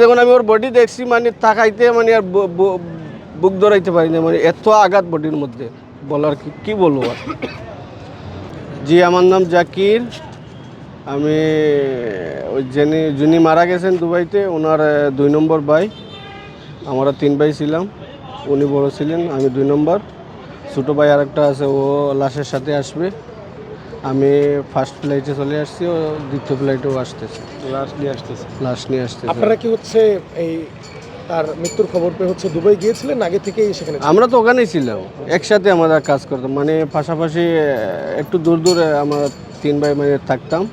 যখন আমি ওর বডি দেখছি মানে তাকাইতে মানে আর বুক ধরাইতে পারি না, মানে এত আঘাত বডির মধ্যে বলার কি বলবো আর। জি, আমার নাম জাকির। আমি ওই যিনি মারা গেছেন দুবাইতে, ওনার 2 নম্বর ভাই। আমরা 3 ভাই ছিলাম, উনি বড় ছিলেন, আমি 2 নম্বর। ছোটো ভাই আরেকটা আছে, ও লাশের সাথে আসবে। আমি ফার্স্ট ফ্লাইটে চলে আসছি, ও দ্বিতীয় ফ্লাইটেও আসতেছে, লাশ নিয়ে আসতেছে। আপনারা কি হচ্ছে এই তার মৃত্যুর খবর পেয়ে হচ্ছে দুবাই গিয়েছিলেন আগে থেকেই সেখানে? আমরা তো ওখানেই ছিলাম, একসাথে আমাদের কাজ করতাম, মানে পাশাপাশি একটু দূর দূরে আমরা 3 ভাই মানে থাকতাম।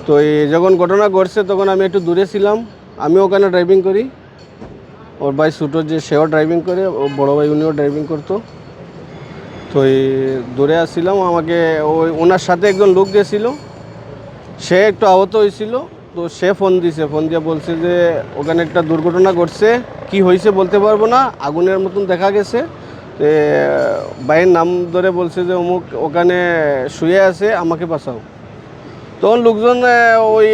তো এই যখন ঘটনা ঘটছে তখন আমি একটু দূরে ছিলাম, আমি ওখানে ড্রাইভিং করি। ওর ভাই ছোটো যে, সেও ড্রাইভিং করে, ও বড়ো ভাই উনিও ড্রাইভিং করতো। তো এই দূরে আসছিলাম, আমাকে ওনার সাথে একজন লোক গেছিল, সে একটু আহত হয়েছিল। তো সে ফোন দিয়ে বলছে যে ওখানে একটা দুর্ঘটনা ঘটছে, কি হয়েছে বলতে পারবো না, আগুনের মতন দেখা গেছে। ভাইয়ের নাম ধরে বলছে যে অমুক ওখানে শুয়ে আছে, আমাকে বাঁচাও। তখন লোকজন ওই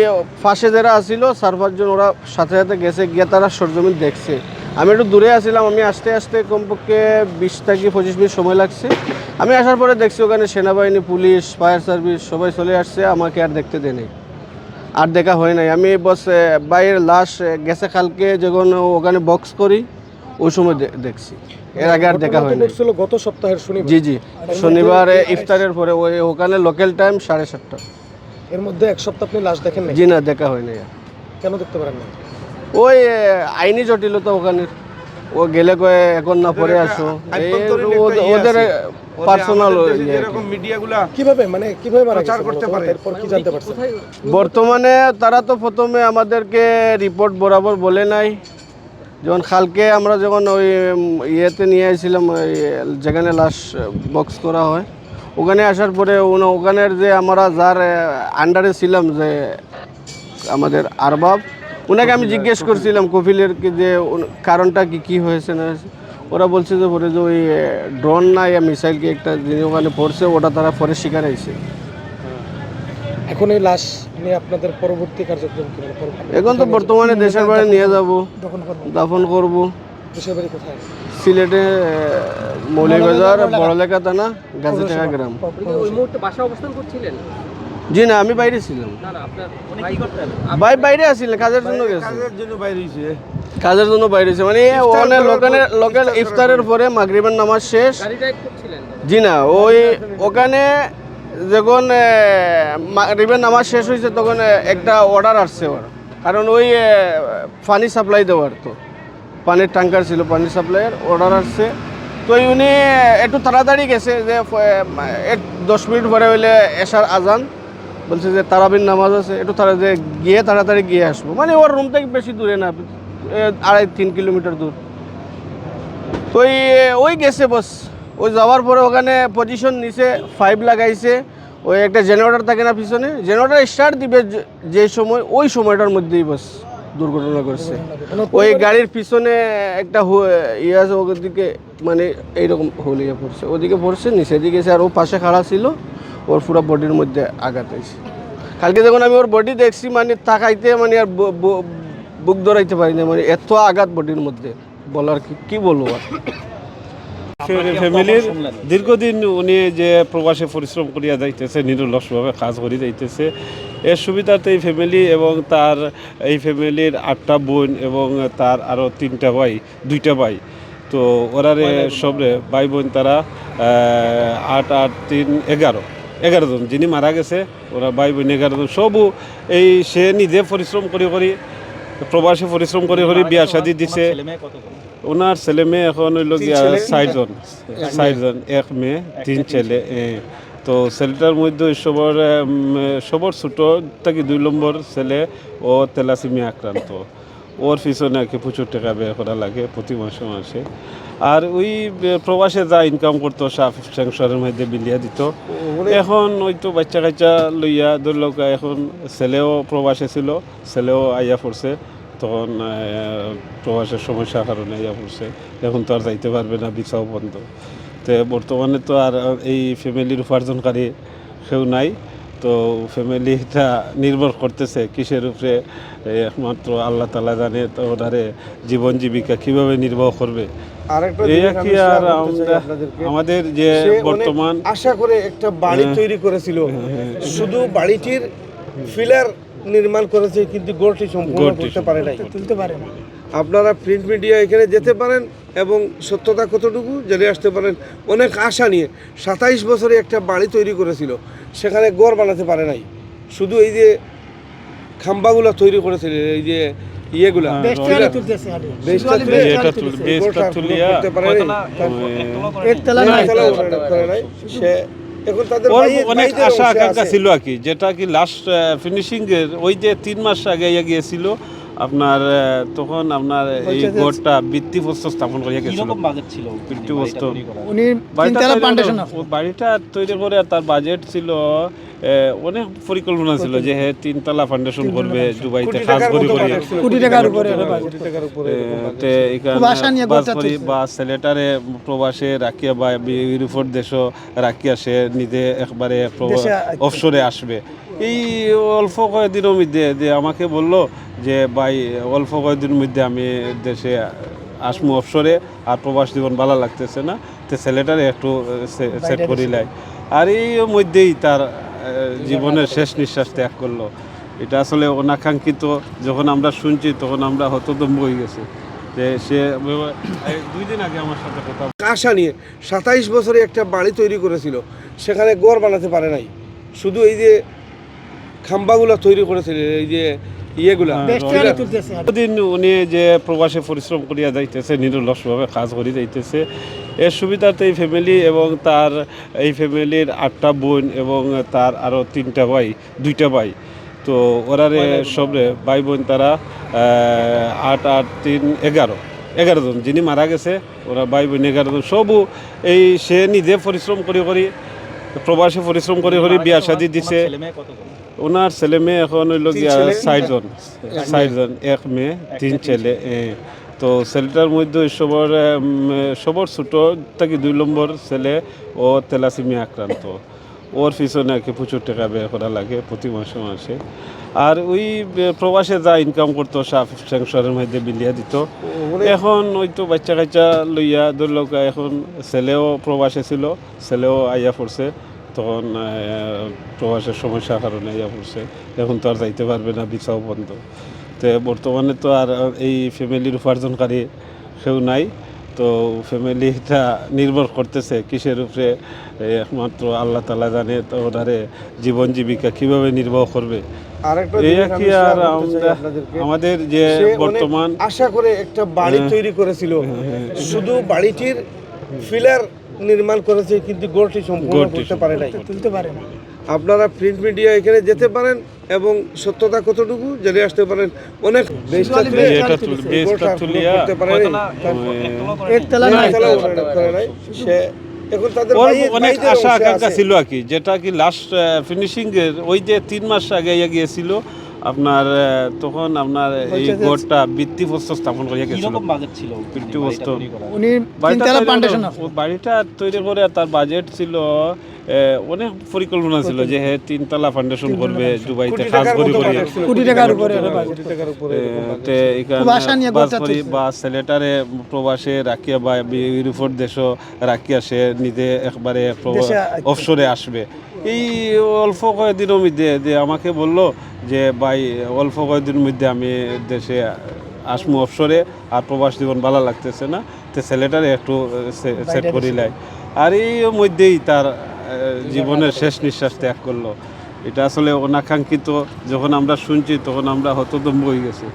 পাশে যারা আসছিল 4-5 জন, ওরা সাথে সাথে গেছে, গিয়ে তারা সরজমিন দেখছে। আমি একটু দূরে আসছিলাম, আমি আস্তে আস্তে কমপক্ষে 20 থেকে 25 মিনিট সময় লাগছে। আমি আসার পরে দেখছি ওখানে সেনাবাহিনী, পুলিশ, ফায়ার সার্ভিস সবাই চলে আসছে, আমাকে আর দেখতে দেয়নি, আর দেখা হয় নাই। আমি বস বাইরের লাশ গেছে কালকে যখন ওখানে বক্স করি, ওই সময় দেখছি, এর আগে আর দেখা হয় নাই। গত সপ্তাহের শনিবার। জি, শনিবার ইফতারের পরে, ওখানে লোকাল টাইম 7:30। এর মধ্যে এক সপ্তাহ আপনি লাশ দেখেন না? জি না, দেখা হয় নাই। কেন দেখতে পারেন না? ওই আইনি জটিলতা ওখানে, ও গেলে কয়ে এখন না পরে আসো, ওদের পার্সোনাল। কিভাবে মারা গেছে এরপর কি জানতে পারছেন? বর্তমানে তারা তো প্রথমে আমাদেরকে রিপোর্ট বরাবর বলে নাই। যখন কালকে আমরা যখন ওই ইয়েতে নিয়ে আসছিলাম, ওই যেখানে লাশ বক্স করা হয়, ওখানে আসার পরে ওখানের যে আমরা যার আন্ডারে ছিলাম, যে আমাদের আরবাব, ওনাকে আমি জিজ্ঞেস করছিলাম কফিলের যে কারণটা কি হয়েছে না হয়েছে। ওরা বলছে যে পরে যে ওই ড্রোন না ইয়া মিসাইল কি একটা জিনিস ওখানে পড়ছে, ওটা তারা পরে শিকার হয়েছে। এখন এই লাশ নিয়ে আপনাদের পরবর্তী কার্যক্রম কি? এখন তো বর্তমানে দেশের বাড়ি নিয়ে যাব, দাফন করব। দেশের বাড়ি কোথায়? সিলেটে মৌলভীবাজার বড়লেখা থানা, গাজীটাকা গ্রাম। ওই মুহূর্তে বাসায় অবস্থান করছিলেন? জি না, আমি বাইরে ছিলাম। ভাই বাইরে আসছিলেন, কাজের জন্য গেছে। কাজের জন্য বাইরে হয়েছে, মানে লোকাল ইফতারের পরে মাগরিবের নামাজ শেষ। জি না, ওখানে যখন মাগরিবের নামাজ শেষ হয়েছে তখন একটা অর্ডার আসছে ওর, কারণ ওই পানি সাপ্লাই দেওয়ার, তো পানির ট্যাঙ্কার ছিল, পানি সাপ্লাইয়ের অর্ডার আসছে। তো উনি একটু তাড়াতাড়ি গেছে, যে 10 মিনিট পরে হইলে এশার আজান, বলছে যে তারাবির নামাজ আছে, একটু তাড়াতাড়ি গিয়ে আসবো। মানে ওর রুম থেকে বেশি দূরে না, 2.5-3 কিলোমিটার দূর। তো ওই গেছে বস, ওই যাওয়ার পরে ওখানে পজিশন নিচে 5 লাগাইছে। ওই একটা জেনারেটর থাকে না পিছনে, জেনারেটর স্টার্ট দিবে যে সময়, ওই সময়টার মধ্যেই বস দুর্ঘটনা করছে। ওই গাড়ির পিছনে একটা ইয়ে আছে, ওদিকে মানে এইরকম হলিয়ে পড়ছে, ওদিকে পড়ছে, নিচে দিকে গেছে। আর ও পাশে খাড়া ছিল, ওর পুরো বডির মধ্যে আঘাত হয়েছে। কালকে যখন আমি ওর বডি দেখছি মানে তাকাইতে মানে আর বুক ধরাইতে পারি না, মানে এত আঘাত বডির মধ্যে বলার কি বলবো আর। ফ্যামিলির দীর্ঘদিন উনি যে প্রবাসে পরিশ্রম করিয়া যাইতেছে, নিরলসভাবে কাজ করে যাইতেছে, এর সুবিধাতে এই ফ্যামিলি এবং তার এই ফ্যামিলির 8টা বোন এবং তার আরও 3টা ভাই, 2টা ভাই। তো ওরারে সবরে ভাই বোন তারা 8 আর 3 11 জন যিনি মারা গেছে, ওরা ভাই বোন 11 জন। সবও এই সে নিজে পরিশ্রম করি প্রবাসে পরিশ্রম করে বিয়া শাদি দিছে। ওনার ছেলে মেয়ে এখন হইল গিয়া 6 জন, 1 মেয়ে 3 ছেলে। তো ছেলেটার মধ্যে সবর ছোট থেকে 2 নম্বর ছেলে, ও তেলাসিমিয়া আক্রান্ত। ওর পিছনে আর কি প্রচুর টাকা ব্যয় করা লাগে প্রতি মাসে। আর ওই প্রবাসে যা ইনকাম করতো সংসারের মধ্যে বিলিয়া দিত। এখন ওই তো বাচ্চা কাচ্চা লইয়া ধরল, এখন ছেলেও প্রবাসে ছিল, ছেলেও আইয়া পড়ছে, তখন প্রবাসের সমস্যার কারণে আইয়া পড়ছে। এখন তো আর যাইতে পারবে না, ভিসাও বন্ধ। তো বর্তমানে তো আর এই ফ্যামিলির উপার্জনকারী কেউ নাই। তো ফ্যামিলিটা নির্ভর করতেছে কিসের উপরে একমাত্র আল্লাহ তাআলা জানে। তো ওনারে জীবন জীবিকা কিভাবে নির্বাহ করবে আরেকটা এই জিনিস কি আমি আর share করতে চাই আমরা আপনাদেরকে। আমাদের যে সে অনেক বর্তমান আশা করে একটা বাড়ি তৈরি করেছিল, শুধু বাড়িটির ফিলার নির্মাণ করেছে কিন্তু গোলটি সম্পূর্ণ গোলটি করতে পারে নাই। তুলতে পারে না। আপনারা প্রিন্ট মিডিয়া এখানে যেতে পারেন এবং সত্যতা কতটুকু জেনে আসতে পারেন। অনেক আশা নিয়ে 27 বছরে একটা বাড়ি তৈরি করেছিল, সেখানে ঘর বানাতে পারে নাই। শুধু এই যে খাম্বাগুলো তৈরি করেছিল, এই যে ইয়েগুলা বেস্টালি তুলতেছে খালি। বেস্টটা শুধু তুলে বেস্টালি এটা তুলতেছে। বেস্টটা তুলিয়া করতে পারে নাই। একতলা না, একতলাও একতলা। করে নাই। সে এখন তাদের ওর ভাইয়ের অনেক ভাইদের আশা অংশে আকাঙ্ক্ষা আছে। ছিল আর কি, যেটা কি লাস্ট ফিনিশিং এর ওই যে 3 মাস আগে গিয়েছিল আপনার তখন আপনার এই ঘরটা ভিত্তিপ্রস্তর স্থাপন করিয়া গেছিল। বাজেট ছিল ভিত্তিপ্রস্তর উনি বাড়িটা তিনতলা তৈরি ফাউন্ডেশন করে- ও বাড়িটা তৈরি করে তার বাজেট ছিল অনেক পরিকল্পনা ছিল যে হ্যাঁ 3 তলা ফাউন্ডেশন করবে, দুবাইতে কোটি কাজ টাকার করি মতো করি বাজেট ছিল। কোটি টাকার উপরে কোটি টাকার উপরে এরকম বাজেট। তে এখানে খুব আশা নিয়ে বাস ঘরটা করি তুলছে। বা ছেলেটারে প্রবাসে রাখিয়া বা ইউরোপের দেশও রাখিয়া সে নিজে একবারে দেশে অবসরে আসবে। এই অল্প কয়েকদিনের মধ্যে যে আমাকে বলল যে ভাই অল্প কয়েকদিনের মধ্যে আমি দেশে আসমু অবসরে, আর প্রবাস জীবন ভালো লাগতেছে না, তো ছেলেটারে একটু সেট করিলাই। আর এই মধ্যেই তার জীবনের শেষ নিঃশ্বাস ত্যাগ করলো। এটা আসলে অনাকাঙ্ক্ষিত। যখন আমরা শুনছি তখন আমরা হতদম্ব হয়ে গেছি যে সে 2 দিন আগে আমার সাথে কথা আশা নিয়ে 27 বছরে একটা বাড়ি তৈরি করেছিল, সেখানে ঘর বানাতে পারে নাই। শুধু এই যে খাম্বাগুলো তৈরি করেছিল, এই যে ইয়েগুলা বেস্টালি তুলতেছে খালি। দিন উনি যে প্রবাসে পরিশ্রম করিয়া যাইতেছে, নিরলসভাবে কাজ করে যাইতেছে, এর সুবিধাতে এই ফ্যামিলি এবং তার এই ফ্যামিলির 8টা বোন এবং তার আরও 3টা ভাই, 2টা ভাই। তো ওরারে সবরে ভাই বোন তারা 8 8 3 11 জন যিনি মারা গেছে, ওরা ভাই বোন 11 জন। সবও এই সে নিজে পরিশ্রম করি প্রবাসে পরিশ্রম করে বিয়া শাদি দিছে। ওনার ছেলে মেয়ে এখন হইল গিয়া 60 জন, 1 মেয়ে 3 ছেলে। তো ছেলেটার মধ্যে সবর ছোট থেকে 2 নম্বর ছেলে, ও তেলাসিমিয়া আক্রান্ত। ওর পিছনে আর কি প্রচুর টাকা ব্যয় করা লাগে প্রতি মাসে। আর ওই প্রবাসে যা ইনকাম করতো সব সংসারের মধ্যে বিলিয়া দিত। এখন ওই তো বাচ্চা কাচ্চা লইয়া ধরল, এখন ছেলেও প্রবাসে ছিল, ছেলেও আইয়া পড়ছে, তখন প্রবাসের সমস্যার কারণে আইয়া পড়ছে। এখন তো আর যাইতে পারবে না, ভিসাও বন্ধ। তো বর্তমানে তো আর এই ফ্যামিলির উপার্জনকারী কেউ নাই। তো ফ্যামিলিটা নির্ভর করতেছে কিসের উপরে একমাত্র আল্লাহ তাআলা জানে। তো ওনারে জীবন জীবিকা কিভাবে নির্বাহ করবে আরেকটা এই জিনিস কি আমি আর share করতে চাই আমরা আপনাদেরকে। আমাদের যে সে অনেক বর্তমান আশা করে একটা বাড়ি তৈরি করেছিল, শুধু বাড়িটির ফিলার নির্মাণ করেছে কিন্তু গোলটি সম্পূর্ণ গোলটি করতে পারে নাই। তুলতে পারে না। আপনারা প্রিন্ট মিডিয়া এখানে যেতে পারেন এবং সত্যতা কতটুকু জেনে আসতে পারেন। অনেক বেস্টটা তুলে এটা বেসটা তুলিয়া করতে পারে নাই। একতলা না, একতলাও একতলা। করে নাই। সে এখন তাদের ওর ভাইয়ের অনেক ভাইদের আশা অংশে আকাঙ্ক্ষা আছে। ছিল আর কি, যেটা কি লাস্ট ফিনিশিং এর ওই যে 3 মাস আগে গিয়েছিল আপনার তখন আপনার এই ঘরটা ভিত্তিপ্রস্তর স্থাপন করিয়া গেছিল। বাজেট ছিল ভিত্তিপ্রস্তর উনি বাড়িটা তিনতলা তৈরি ফাউন্ডেশন করে- ও বাড়িটা তৈরি করে তার বাজেট ছিল অনেক পরিকল্পনা ছিল যে হ্যাঁ 3 তলা ফাউন্ডেশন করবে, দুবাইতে কোটি কাজ টাকার করি মতো করি। বাজেট ছিল। কোটি টাকার উপরে কোটি টাকার উপরে এরকম বাজেট। তে খুব আশা নিয়ে এখানে বাস ঘরটা করি তুলছে। বা ছেলেটারে প্রবাসে রাখিয়া বা ইউরোপের দেশও রাখিয়া সে নিজে একবারে দেশে অবসরে আসবে। এই অল্প কয়েকদিনের মধ্যে যে আমাকে বলল যে ভাই অল্প কয়েকদিনের মধ্যে আমি দেশে আসমু অবসরে, আর প্রবাস জীবন ভালো লাগতেছে না, তো ছেলেটারে একটু সেট করিলাই। আর এই মধ্যেই তার জীবনের শেষ নিঃশ্বাস ত্যাগ করলো। এটা আসলে অনাকাঙ্ক্ষিত। যখন আমরা শুনছি তখন আমরা হতদম্ব হয়ে গেছি।